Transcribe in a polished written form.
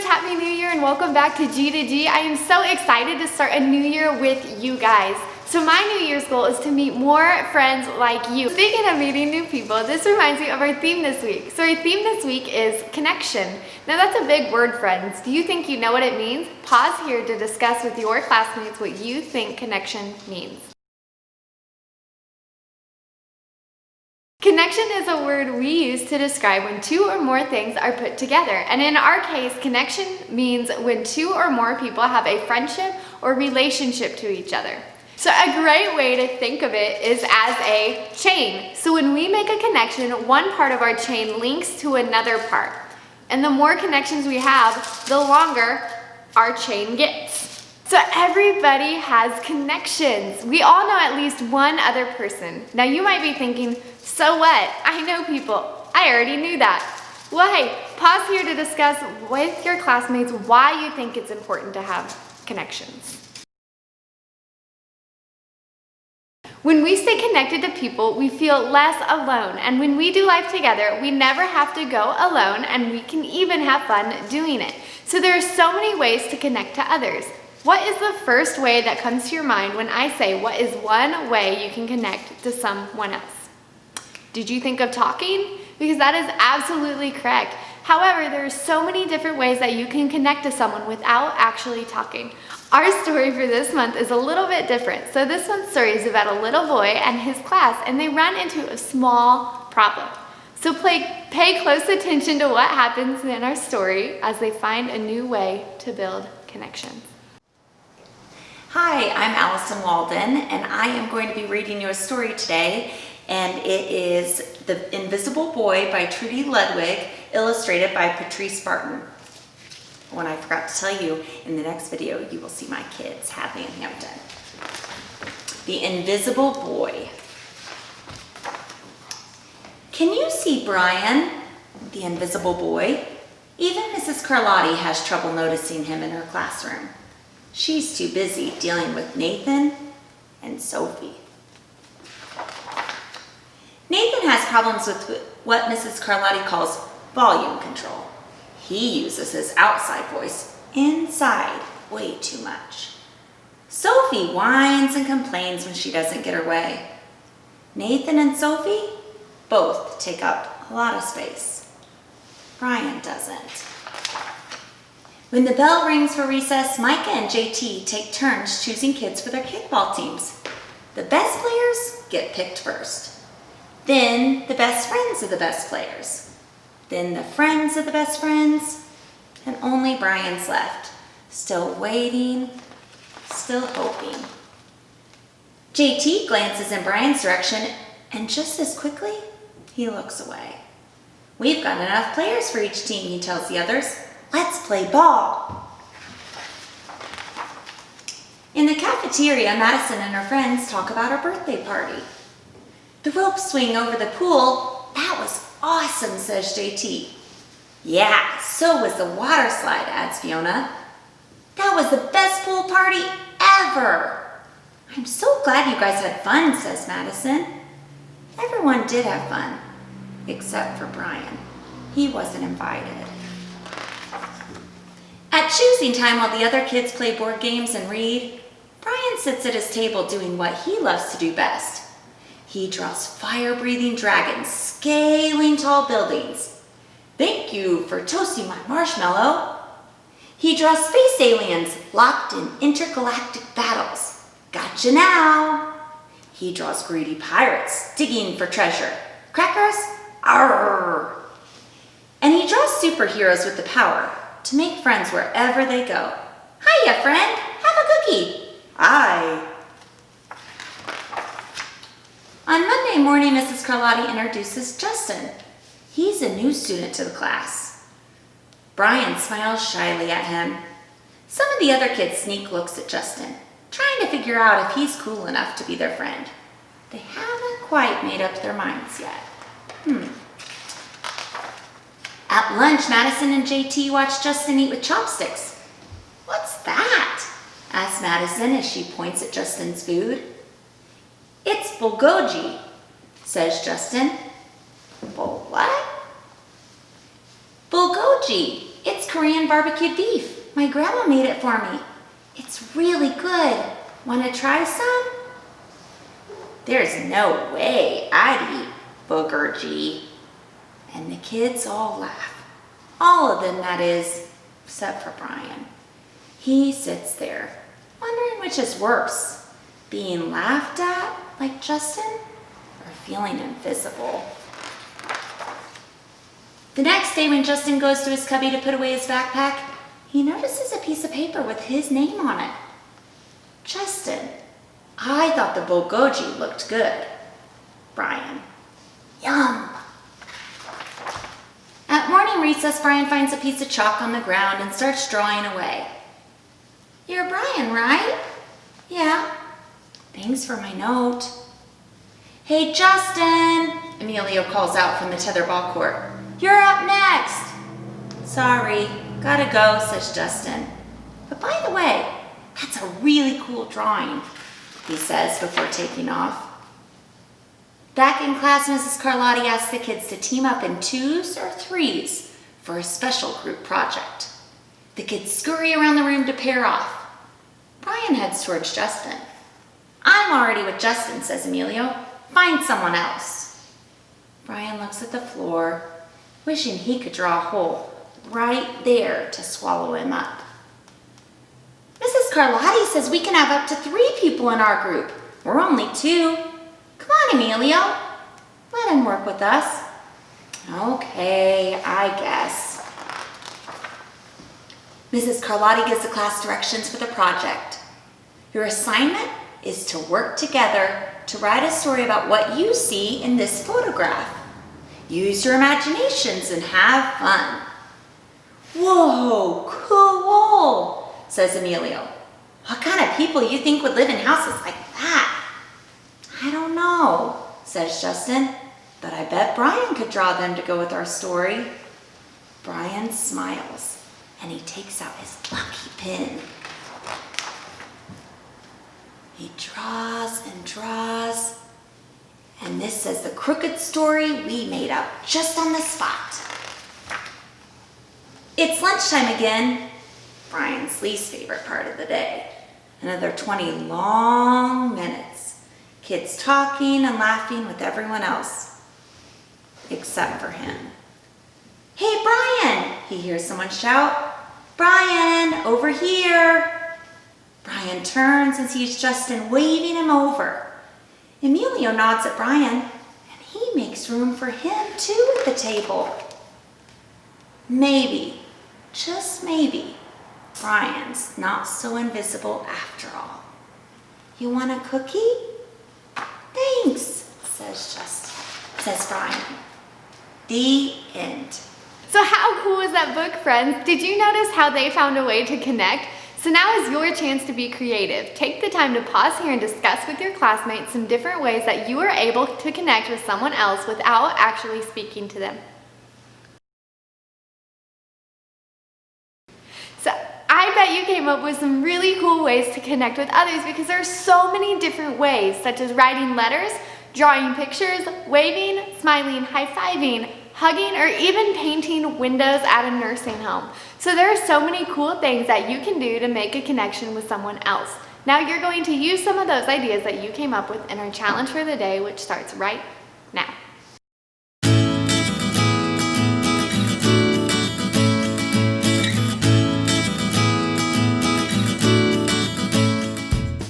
Happy New Year and welcome back to G2G. I am so excited to start a new year with you guys. So my New Year's goal is to meet more friends like you. Speaking of meeting new people, this reminds me of our theme this week. So our theme this week is connection. Now that's a big word, friends. Do you think you know what it means? Pause here to discuss with your classmates what you think connection means. Connection is a word we use to describe when two or more things are put together. And in our case, connection means when two or more people have a friendship or relationship to each other. So a great way to think of it is as a chain. So when we make a connection, one part of our chain links to another part. And the more connections we have, the longer our chain gets. So everybody has connections. We all know at least one other person. Now you might be thinking, so what? I know people. I already knew that. Well, hey, pause here to discuss with your classmates why you think it's important to have connections. When we stay connected to people, we feel less alone. And when we do life together, we never have to go alone, and we can even have fun doing it. So there are so many ways to connect to others. What is the first way that comes to your mind when I say what is one way you can connect to someone else? Did you think of talking? Because that is absolutely correct. However, there are so many different ways that you can connect to someone without actually talking. Our story for this month is a little bit different. So this month's story is about a little boy and his class, and they run into a small problem. So pay close attention to what happens in our story as they find a new way to build connections. Hi, I'm Allison Walden, and I am going to be reading you a story today, and it is The Invisible Boy by Trudy Ludwig, illustrated by Patrice Barton. When I forgot to tell you, in the next video, you will see my kids, Hadley and Hampton. The Invisible Boy. Can you see Brian, the invisible boy? Even Mrs. Carlotti has trouble noticing him in her classroom. She's too busy dealing with Nathan and Sophie. Nathan has problems with what Mrs. Carlotti calls volume control. He uses his outside voice inside way too much. Sophie whines and complains when she doesn't get her way. Nathan and Sophie both take up a lot of space. Brian doesn't. When the bell rings for recess, Micah and JT take turns choosing kids for their kickball teams. The best players get picked first. Then the best friends of the best players. Then the friends of the best friends. And only Brian's left. Still waiting, still hoping. JT glances in Brian's direction, and just as quickly, he looks away. We've got enough players for each team, he tells the others. Let's play ball. In the cafeteria, Madison and her friends talk about her birthday party. The rope swing over the pool, that was awesome, says JT. Yeah, so was the water slide, adds Fiona. That was the best pool party ever. I'm so glad you guys had fun, says Madison. Everyone did have fun, except for Brian. He wasn't invited. At choosing time while the other kids play board games and read, Brian sits at his table doing what he loves to do best. He draws fire-breathing dragons scaling tall buildings. Thank you for toasting my marshmallow. He draws space aliens locked in intergalactic battles. Gotcha now. He draws greedy pirates digging for treasure. Crackers? Arrgh. And he draws superheroes with the power to make friends wherever they go. Hiya, friend. Have a cookie. Aye. On Monday morning, Mrs. Carlotti introduces Justin. He's a new student to the class. Brian smiles shyly at him. Some of the other kids sneak looks at Justin, trying to figure out if he's cool enough to be their friend. They haven't quite made up their minds yet. At lunch, Madison and JT watch Justin eat with chopsticks. What's that? Asks Madison as she points at Justin's food. It's bulgogi, says Justin. What? Bulgogi. It's It's Korean barbecued beef. My grandma made it for me. It's really good. Want to try some? There's no way I'd eat Booger G. And the kids all laugh. All of them, that is, except for Brian. He sits there, wondering which is worse, being laughed at like Justin or feeling invisible. The next day when Justin goes to his cubby to put away his backpack, he notices a piece of paper with his name on it. Justin, I thought the bulgogi looked good. Brian, yum. At morning recess, Brian finds a piece of chalk on the ground and starts drawing away. You're Brian, right? Yeah. Thanks for my note. Hey, Justin, Emilio calls out from the tetherball court. You're up next. Sorry, gotta go, says Justin. But by the way, that's a really cool drawing, he says before taking off. Back in class, Mrs. Carlotti asks the kids to team up in 2s or 3s for a special group project. The kids scurry around the room to pair off. Brian heads towards Justin. I'm already with Justin, says Emilio. Find someone else. Brian looks at the floor, wishing he could draw a hole right there to swallow him up. Mrs. Carlotti says we can have up to 3 people in our group. We're only 2. Come on, Emilio. Let him work with us. Okay, I guess. Mrs. Carlotti gives the class directions for the project. Your assignment is to work together to write a story about what you see in this photograph. Use your imaginations and have fun. Whoa, cool, says Emilio. What kind of people you think would live in houses like that? I don't know, says Justin, but I bet Brian could draw them to go with our story. Brian smiles, and he takes out his lucky pin. He draws and draws, and this says the crooked story we made up just on the spot. It's lunchtime again, Brian's least favorite part of the day. Another 20 long minutes. Kids talking and laughing with everyone else, except for him. Hey, Brian, he hears someone shout. Brian, over here. Brian turns and sees Justin waving him over. Emilio nods at Brian, and he makes room for him too at the table. Maybe, just maybe, Brian's not so invisible after all. You want a cookie? Thanks, says Brian. The end. So how cool is that book, friends? Did you notice how they found a way to connect? So now is your chance to be creative. Take the time to pause here and discuss with your classmates some different ways that you are able to connect with someone else without actually speaking to them. So I bet you came up with some really cool ways to connect with others because there are so many different ways, such as writing letters, drawing pictures, waving, smiling, high-fiving, hugging, or even painting windows at a nursing home. So there are so many cool things that you can do to make a connection with someone else. Now you're going to use some of those ideas that you came up with in our challenge for the day, which starts right now.